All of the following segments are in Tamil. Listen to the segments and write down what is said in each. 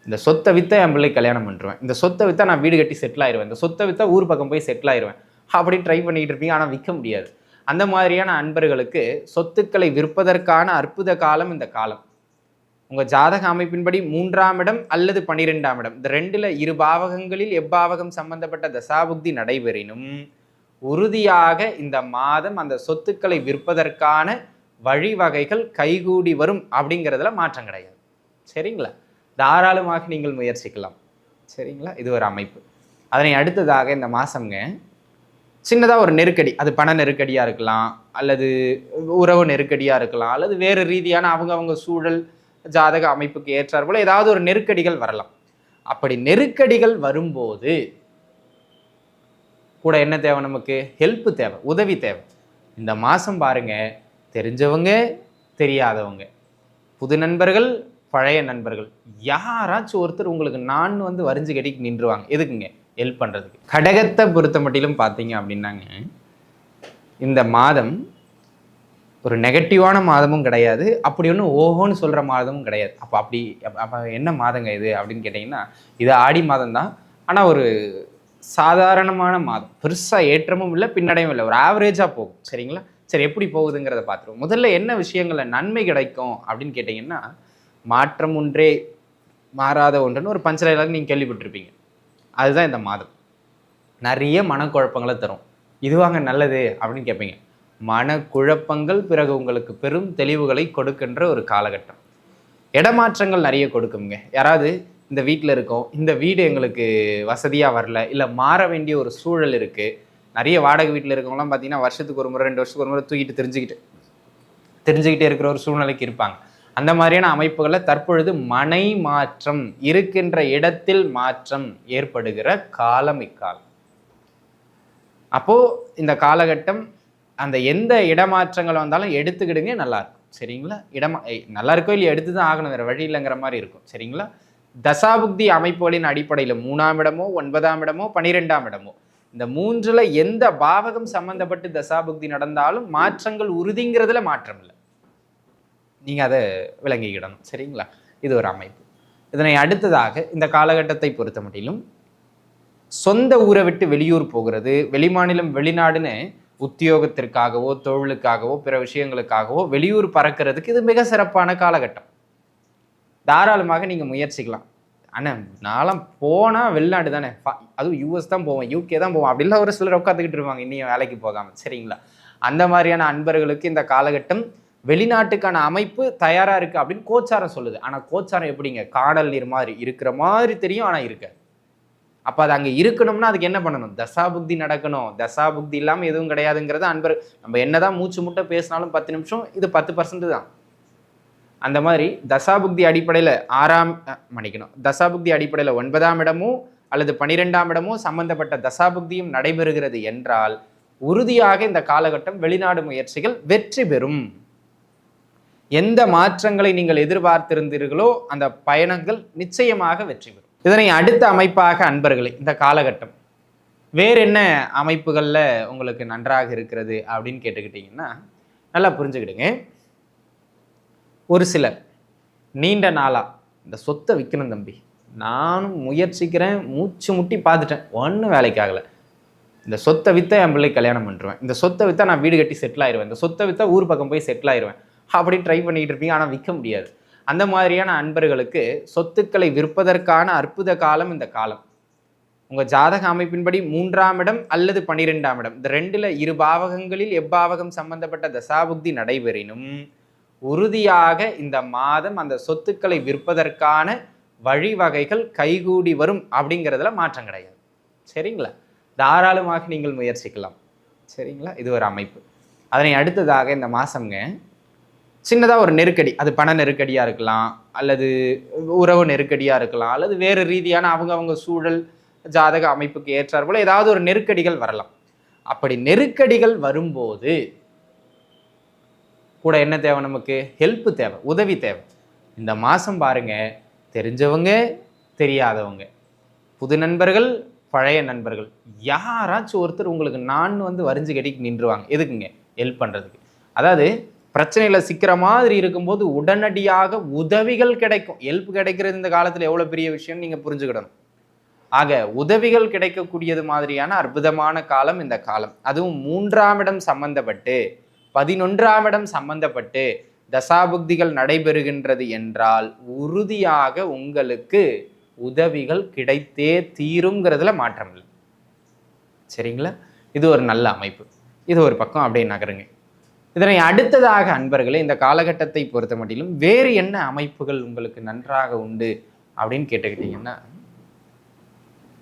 இந்த சொத்தை விற்றா என் பிள்ளை கல்யாணம் பண்ணுறேன், இந்த சொத்தை விற்றா நான் வீடு கட்டி செட்டில் ஆயிடுவேன், இந்த சொத்தை விற்றா ஊர் பக்கம் போய் செட்டில் ஆயிடுவேன் அப்படின்னு ட்ரை பண்ணிட்டு இருப்பீங்க. ஆனால் விற்க முடியாது. அந்த மாதிரியான அன்பர்களுக்கு சொத்துக்களை விற்பதற்கான அற்புத காலம் இந்த காலம். உங்கள் ஜாதக அமைப்பின்படி 3ஆம் இடம் அல்லது 12ஆம் இடம், இந்த 2ல் 2 பாவகங்களில் எப்பாவகம் சம்பந்தப்பட்ட தசாபுக்தி நடைபெறினும் உறுதியாக இந்த மாதம் அந்த சொத்துக்களை விற்பதற்கான வழிவகைகள் கைகூடி வரும் அப்படிங்கிறதுல மாற்றம் கிடையாது. சரிங்களா? தாராளமாக நீங்கள் முயற்சிக்கலாம். சரிங்களா? இது ஒரு அமைப்பு. அதனை அடுத்ததாக இந்த மாதம்ங்க சின்னதாக ஒரு நெருக்கடி, அது பண நெருக்கடியாக இருக்கலாம், அல்லது உறவு நெருக்கடியாக இருக்கலாம், அல்லது வேறு ரீதியான அவங்க சூழல் ஜாதக அமைப்புக்கு ஏற்றார் போல ஏதாவது ஒரு நெருக்கடிகள் வரலாம். அப்படி நெருக்கடிகள் வரும்போது கூட என்ன தேவை? நமக்கு ஹெல்ப் தேவை, உதவி தேவை. இந்த மாதம் பாருங்க, தெரிஞ்சவங்க தெரியாதவங்க, புது நண்பர்கள் பழைய நண்பர்கள், யாராச்சும் ஒருத்தர் உங்களுக்கு நான் வரிஞ்சு கட்டிக்கு நின்றுவாங்க. எதுக்குங்க? ஹெல்ப் பண்ணுறதுக்கு. கடகத்தை பொறுத்த மட்டிலும் பார்த்தீங்க அப்படின்னாங்க, இந்த மாதம் ஒரு நெகட்டிவான மாதமும் கிடையாது, அப்படி ஒன்றும் ஓஹோன்னு சொல்கிற மாதமும் கிடையாது. அப்போ என்ன மாதங்க இது அப்படின்னு கேட்டிங்கன்னா, இது ஆடி மாதம் தான். ஆனால் ஒரு சாதாரணமான மாதம், பெருசாக ஏற்றமும் இல்லை பின்னடையும் இல்லை, ஒரு ஆவரேஜாக போகும். சரிங்களா? சரி, எப்படி போகுதுங்கிறத பார்த்துருவோம். முதல்ல என்ன விஷயங்களில் நன்மை கிடைக்கும் அப்படின்னு கேட்டிங்கன்னா, மாற்றம் ஒன்றே மாறாத ஒன்றுன்னு ஒரு பஞ்சலையில் நீங்கள் கேள்விப்பட்டிருப்பீங்க. அதுதான் இந்த மாதம். நிறைய மனக்குழப்பங்களை தரும். இதுவாங்க நல்லது அப்படின்னு கேட்பீங்க. மனக்குழப்பங்கள் பிறகு உங்களுக்கு பெரும் தெளிவுகளை கொடுக்கின்ற ஒரு காலகட்டம். இடமாற்றங்கள் நிறைய கொடுக்குங்க. யாராவது இந்த வீட்டில் இருக்கோம், இந்த வீடு எங்களுக்கு வசதியாக வரல, இல்லை மாற வேண்டிய ஒரு சூழல் இருக்குது. நிறைய வாடகை வீட்டில் இருக்கவங்களாம் பார்த்தீங்கன்னா வருஷத்துக்கு ஒரு முறை 2 வருஷத்துக்கு ஒரு முறை தூக்கிட்டு தெரிஞ்சுக்கிட்டே இருக்கிற ஒரு சூழ்நிலைக்கு இருப்பாங்க. அந்த மாதிரியான அமைப்புகளில் தற்பொழுது மனை மாற்றம், இருக்கின்ற இடத்தில் மாற்றம் ஏற்படுகிற காலம் இக்காலம். அப்போது இந்த காலகட்டம் அந்த எந்த இடமாற்றங்கள் வந்தாலும் எடுத்துக்கிடுங்க, நல்லாயிருக்கும். சரிங்களா? நல்லா இருக்கோ இல்லையா, எடுத்து தான் ஆகணும், வேறு வழி இல்லைங்கிற மாதிரி இருக்கும். சரிங்களா? தசாபுக்தி அமைப்புகளின் அடிப்படையில் 3ஆம் இடமோ 9ஆம் இடமோ 12ஆம் இடமோ, இந்த 3ல் எந்த பாவகம் சம்பந்தப்பட்டு தசாபுக்தி நடந்தாலும் மாற்றங்கள் உறுதிங்கிறதுல மாற்றம் இல்லை. நீங்கள் அதை விளங்கிக்கிடணும். சரிங்களா? இது ஒரு அமைப்பு. இதனை அடுத்ததாக இந்த காலகட்டத்தை பொறுத்த மட்டிலும் சொந்த ஊரை விட்டு வெளியூர் போகிறது, வெளிமாநிலம் வெளிநாடுன்னு உத்தியோகத்திற்காகவோ தொழிலுக்காகவோ பிற விஷயங்களுக்காகவோ வெளியூர் பறக்கிறதுக்கு இது மிக சிறப்பான காலகட்டம். தாராளமாக நீங்கள் முயற்சிக்கலாம். ஆனால் நான்லாம் போனால் வெளிநாடு தானே, அதுவும் யூஎஸ் தான் போவேன், யூகே தான் போவேன் அப்படிலாம் ஒரு சிலர் உட்காந்துக்கிட்டு இருப்பாங்க இன்னும் வேலைக்கு போகாமல். சரிங்களா? அந்த மாதிரியான அன்பர்களுக்கு இந்த காலகட்டம் வெளிநாட்டுக்கான அமைப்பு தயாராக இருக்குது அப்படின்னு கோச்சாரம் சொல்லுது. ஆனால் கோச்சாரம் எப்படிங்க? காடல் நீர் மாதிரி இருக்கிற மாதிரி தெரியும், ஆனால் இருக்காது. அப்போ அது அங்கே இருக்கணும்னா அதுக்கு என்ன பண்ணணும்? தசாபுக்தி நடக்கணும். தசாபுக்தி இல்லாமல் எதுவும் கிடையாதுங்கிறத அன்பர், நம்ம என்னதான் மூச்சு முட்டை பேசினாலும் 10 நிமிஷம், இது 10% தான். அந்த மாதிரி தசாபுக்தி அடிப்படையில் தசாபுக்தி அடிப்படையில் 9ஆம் இடமோ அல்லது 12ஆம் இடமோ சம்பந்தப்பட்ட தசாபுக்தியும் நடைபெறுகிறது என்றால் உறுதியாக இந்த காலகட்டம் வெளிநாடு முயற்சிகள் வெற்றி பெறும். எந்த மாற்றங்களை நீங்கள் எதிர்பார்த்திருந்தீர்களோ அந்த பயணங்கள் நிச்சயமாக வெற்றி பெறும். இதனை அடுத்த அமைப்பாக அன்பர்களே, இந்த காலகட்டம் வேறு என்ன அமைப்புகளில் உங்களுக்கு நன்றாக இருக்கிறது அப்படின்னு கேட்டுக்கிட்டிங்கன்னா, நல்லா புரிஞ்சுக்கிடுங்க. ஒரு சிலர் நீண்ட நாளாக இந்த சொத்தை விற்கணும் தம்பி, நானும் முயற்சிக்கிறேன், மூச்சு முட்டி பார்த்துட்டேன், ஒன்றும் வேலைக்கு ஆகலை, இந்த சொத்தை விற்றா என் பிள்ளை கல்யாணம் பண்ணுறேன், இந்த சொத்தை விற்றா நான் வீடு கட்டி செட்டில் ஆயிடுவேன், இந்த சொத்தை விற்றா ஊர் பக்கம் போய் செட்டில் ஆயிடுவேன் அப்படின்னு ட்ரை பண்ணிகிட்டு இருப்பீங்க. ஆனால் விற்க முடியாது. அந்த மாதிரியான அன்பர்களுக்கு சொத்துக்களை விற்பதற்கான அற்புத காலம் இந்த காலம். உங்கள் ஜாதக அமைப்பின்படி 3ஆம் இடம் அல்லது 12ஆம் இடம், இந்த 2ல் 2 பாவகங்களில் எப்பாவகம் சம்பந்தப்பட்ட தசாபுக்தி நடைபெறினும் உறுதியாக இந்த மாதம் அந்த சொத்துக்களை விற்பதற்கான வழிவகைகள் கைகூடி வரும் அப்படிங்கிறதுல மாற்றம் கிடையாது. சரிங்களா? தாராளமாக நீங்கள் முயற்சிக்கலாம். சரிங்களா? இது ஒரு அமைப்பு. அதனை அடுத்ததாக இந்த மாதம்ங்க சின்னதாக ஒரு நெருக்கடி, அது பண நெருக்கடியாக இருக்கலாம், அல்லது உறவு நெருக்கடியாக இருக்கலாம், அல்லது வேறு ரீதியான அவங்க சூழல் ஜாதக அமைப்புக்கு ஏற்றார் போல ஏதாவது ஒரு நெருக்கடிகள் வரலாம். அப்படி நெருக்கடிகள் வரும்போது கூட என்ன தேவை? நமக்கு ஹெல்ப் தேவை, உதவி தேவை. இந்த மாதம் பாருங்க, தெரிஞ்சவங்க தெரியாதவங்க, புது நண்பர்கள் பழைய நண்பர்கள், யாராச்சும் ஒருத்தர் உங்களுக்கு நான் வரிஞ்சு கட்டிக்கு நின்றுவாங்க. எதுக்குங்க? ஹெல்ப் பண்ணுறதுக்கு. அதாவது பிரச்சனையில சிக்கிற மாதிரி இருக்கும்போது உடனடியாக உதவிகள் கிடைக்கும். ஹெல்ப் கிடைக்கிறது இந்த காலத்துல எவ்வளவு பெரிய விஷயம் நீங்க புரிஞ்சுக்கிடணும். ஆக உதவிகள் கிடைக்கக்கூடியது மாதிரியான அற்புதமான காலம் இந்த காலம். அதுவும் 3ஆம் இடம் சம்பந்தப்பட்டு 11ஆம் இடம் சம்பந்தப்பட்டு தசாபுக்திகள் நடைபெறுகின்றது என்றால் உறுதியாக உங்களுக்கு உதவிகள் கிடைத்தே தீருங்கிறதுல மாற்றம் இல்லை. சரிங்களா? இது ஒரு நல்ல அமைப்பு. இது ஒரு பக்கம் அப்படியே நகருங்க. இதனை அடுத்ததாக அன்பர்களே, இந்த காலகட்டத்தை பொறுத்த மட்டிலும் வேறு என்ன அமைப்புகள் உங்களுக்கு நன்றாக உண்டு அப்படின்னு கேட்டுக்கிட்டீங்கன்னா,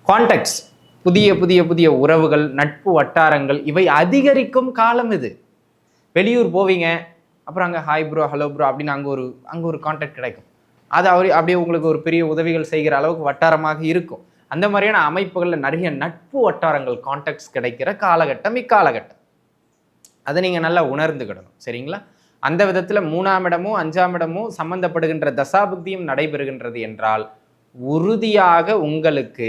கான்டாக்ட்ஸ், புதிய புதிய புதிய உறவுகள், நட்பு வட்டாரங்கள், இவை அதிகரிக்கும் காலம் இது. வெளியூர் போவீங்க, அப்புறம் அங்கே ஹாய் ப்ரோ, ஹலோ ப்ரோ அப்படின்னு அங்கே ஒரு கான்டாக்ட் கிடைக்கும். அது அப்படியே உங்களுக்கு ஒரு பெரிய உதவிகள் செய்கிற அளவுக்கு வட்டாரமாக இருக்கும். அந்த மாதிரியான அமைப்புகளில் நிறைய நட்பு வட்டாரங்கள், கான்டாக்ட்ஸ் கிடைக்கிற காலகட்டம் இக்காலகட்டம். அதை நீங்கள் நல்லா உணர்ந்துக்கிடணும். சரிங்களா? அந்த விதத்தில் 3ஆம் இடமோ 5ஆம் இடமோ சம்பந்தப்படுகின்ற தசாபுக்தியும் நடைபெறுகின்றது என்றால் உறுதியாக உங்களுக்கு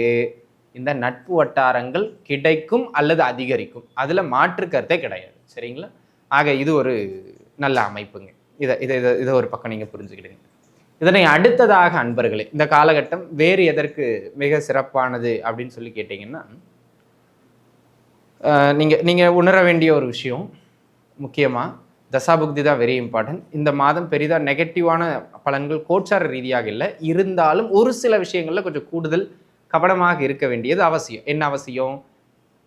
இந்த நட்பு வட்டாரங்கள் கிடைக்கும் அல்லது அதிகரிக்கும். அதில் மாற்று கருத்தே கிடையாது. சரிங்களா? ஆக இது ஒரு நல்ல அமைப்புங்க. இதை ஒரு பக்கம் நீங்கள் புரிஞ்சுக்கிடுங்க. இதனை அடுத்ததாக அன்பர்களே, இந்த காலகட்டம் வேறு எதற்கு மிக சிறப்பானது அப்படின்னு சொல்லி கேட்டிங்கன்னா, நீங்கள் உணர வேண்டிய ஒரு விஷயம், முக்கியமாக தசாபுக்தி தான் வெரி இம்பார்ட்டன்ட். இந்த மாதம் பெரிதாக நெகட்டிவான பலன்கள் கோச்சார ரீதியாக இல்லை, இருந்தாலும் ஒரு சில விஷயங்களில் கொஞ்சம் கூடுதல் கவனமாக இருக்க வேண்டியது அவசியம். என்ன அவசியம்?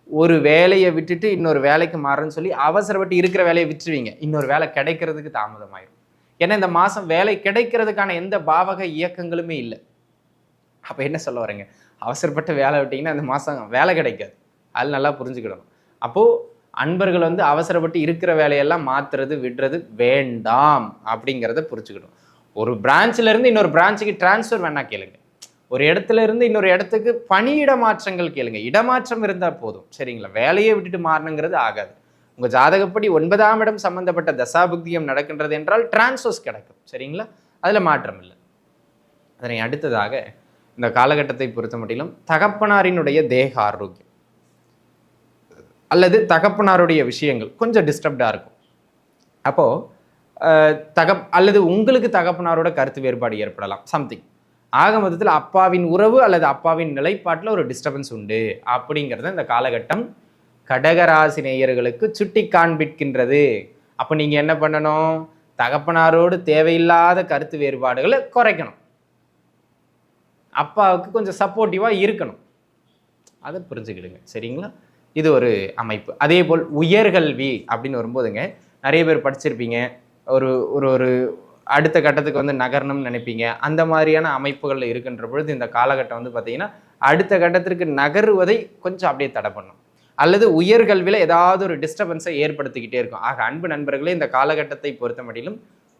ஒரு வேலையை விட்டுட்டு இன்னொரு வேலைக்கு மாறுன்னு சொல்லி அவசரப்பட்டு இருக்கிற வேலையை விட்டுருவீங்க, இன்னொரு வேலை கிடைக்கிறதுக்கு தாமதமாயிரும். ஏன்னா இந்த மாதம் வேலை கிடைக்கிறதுக்கான எந்த பாவக இயக்கங்களுமே இல்லை. அப்போ என்ன சொல்ல வரேங்க? அவசரப்பட்டு வேலை விட்டிங்கன்னா இந்த மாதம் வேலை கிடைக்காது. அது நல்லா புரிஞ்சுக்கிடணும். அப்போது அன்பர்கள் அவசரப்பட்டு இருக்கிற வேலையெல்லாம் மாற்றுறது விடுறது வேண்டாம் அப்படிங்கிறத புரிஞ்சுக்கிடும். ஒரு பிரான்ச்சிலேருந்து இன்னொரு பிரான்ச்சுக்கு டிரான்ஸ்ஃபர் வேணா கேளுங்க. ஒரு இடத்துல இருந்து இன்னொரு இடத்துக்கு பணியிட மாற்றங்கள் கேளுங்க. இடமாற்றம் இருந்தால் போதும். சரிங்களா? வேலையை விட்டுட்டு மாறணுங்கிறது ஆகாது. உங்கள் ஜாதகப்படி 9ஆம் இடம் சம்பந்தப்பட்ட தசாபுக்தியம் நடக்கின்றது என்றால் டிரான்ஸ்ஃபர்ஸ் கிடைக்கும். சரிங்களா? அதில் மாற்றம் இல்லை. அதனை அடுத்ததாக இந்த காலகட்டத்தை பொறுத்த மட்டிலும் தகப்பனாரினுடைய தேக ஆரோக்கியம் அல்லது தகப்பனாருடைய விஷயங்கள் கொஞ்சம் டிஸ்டர்ப்டாக இருக்கும். அப்போது அல்லது உங்களுக்கு தகப்பனாரோட கருத்து வேறுபாடு ஏற்படலாம். சம்திங் ஆக மொத்தத்தில் அப்பாவின் உறவு அல்லது அப்பாவின் நிலைப்பாட்டில் ஒரு டிஸ்டர்பன்ஸ் உண்டு அப்படிங்கிறத இந்த காலகட்டம் கடகராசி நேயர்களுக்கு சுட்டி காண்பிக்கின்றது. அப்போ நீங்கள் என்ன பண்ணணும்? தகப்பனாரோடு தேவையில்லாத கருத்து வேறுபாடுகளை குறைக்கணும். அப்பாவுக்கு கொஞ்சம் சப்போர்ட்டிவாக இருக்கணும். அதை புரிஞ்சுக்கிடுங்க. சரிங்களா? இது ஒரு அமைப்பு. அதே போல் உயர்கல்வி அப்படின்னு வரும்போதுங்க, நிறைய பேர் படிச்சிருப்பீங்க, ஒரு ஒரு அடுத்த கட்டத்துக்கு நகரணும்னு நினைப்பீங்க. அந்த மாதிரியான அமைப்புகளில் இருக்கின்ற பொழுது இந்த காலகட்டம் பார்த்தீங்கன்னா அடுத்த கட்டத்திற்கு நகருவதை கொஞ்சம் அப்படியே தடை பண்ணும், அல்லது உயர்கல்வியில் ஏதாவது ஒரு டிஸ்டர்பன்ஸை ஏற்படுத்திக்கிட்டே இருக்கும். ஆக அன்பு நண்பர்களே, இந்த காலகட்டத்தை பொறுத்த மட்டிலும்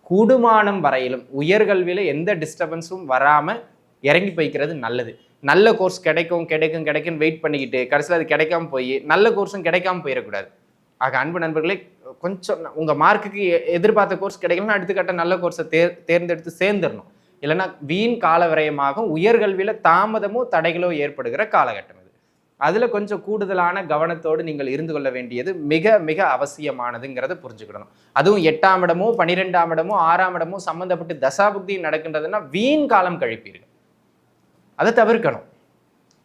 கூடுமானம் வரையிலும் உயர்கல்வியில் எந்த டிஸ்டர்பன்ஸும் வராமல் இறங்கி போய்க்கிறது நல்லது. நல்ல கோர்ஸ் கிடைக்கும் வெயிட் பண்ணிக்கிட்டு கடைசியில் அது கிடைக்காம போய் நல்ல கோர்ஸும் கிடைக்காம போயிடக்கூடாது. ஆக அன்பு நண்பர்களே, கொஞ்சம் உங்கள் மார்க்குக்கு எதிர்பார்த்த கோர்ஸ் கிடைக்கலன்னா அடுத்த கட்ட நல்ல கோர்ஸை தேர்ந்தெடுத்து சேர்ந்துடணும். இல்லைன்னா வீண் கால விரயமாகும். உயர்கல்வியில் தாமதமோ தடைகளோ ஏற்படுகிற காலகட்டம் இது. அதில் கொஞ்சம் கூடுதலான கவனத்தோடு நீங்கள் இருந்து கொள்ள வேண்டியது மிக மிக அவசியமானதுங்கிறத புரிஞ்சுக்கிடணும். அதுவும் 8ஆம் இடமோ 12ஆம் இடமோ 6ஆம் இடமோ சம்மந்தப்பட்டு தசாபுக்தி நடக்கின்றதுன்னா வீண் காலம் கழிப்பீர்கள். அதை தவிர்க்கணும்.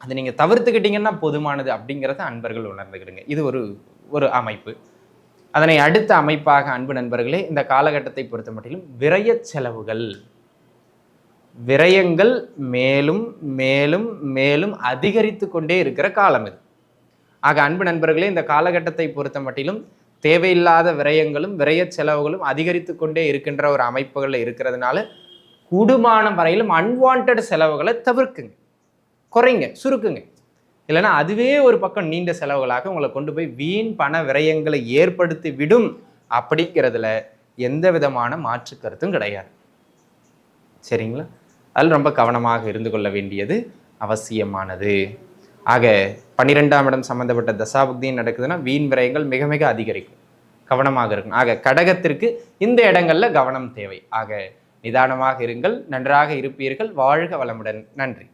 அதை நீங்கள் தவிர்த்துக்கிட்டீங்கன்னா போதுமானது அப்படிங்கிறத அன்பர்கள் உணர்ந்துக்கிடுங்க. இது ஒரு அமைப்பு. அதனை அடுத்த அமைப்பாக அன்பு நண்பர்களே, இந்த காலகட்டத்தை பொறுத்த மட்டிலும் விரயங்கள் மேலும் மேலும் மேலும் அதிகரித்து கொண்டே இருக்கிற காலம் இது. ஆக அன்பு நண்பர்களே, இந்த காலகட்டத்தை பொறுத்த மட்டிலும் தேவையில்லாத விரயங்களும் விரய செலவுகளும் அதிகரித்து கொண்டே இருக்கின்ற ஒரு அமைப்புகளில் இருக்கிறதுனால கூடுமானம் வரையிலும் அன்வான்ட் செலவுகளை தவிர்க்குங்க, குறைங்க, சுருக்குங்க. இல்லைன்னா அதுவே ஒரு பக்கம் நீண்ட செலவுகளாக உங்களை கொண்டு போய் வீண் பண விரயங்களை ஏற்படுத்தி விடும். அப்படிங்கிறதுல எந்த விதமான மாற்று கருத்தும் கிடையாது. சரிங்களா? அதில் ரொம்ப கவனமாக இருந்து கொள்ள வேண்டியது அவசியமானது. ஆக 12ஆம் இடம் சம்பந்தப்பட்ட தசாபுக்தியும் நடக்குதுன்னா வீண் விரயங்கள் மிக மிக அதிகரிக்கும். கவனமாக இருக்கும். ஆக கடகத்திற்கு இந்த இடங்கள்ல கவனம் தேவை. ஆக நிதானமாக இருங்கள். நன்றாக இருப்பீர்கள். வாழ்க வளமுடன். நன்றி.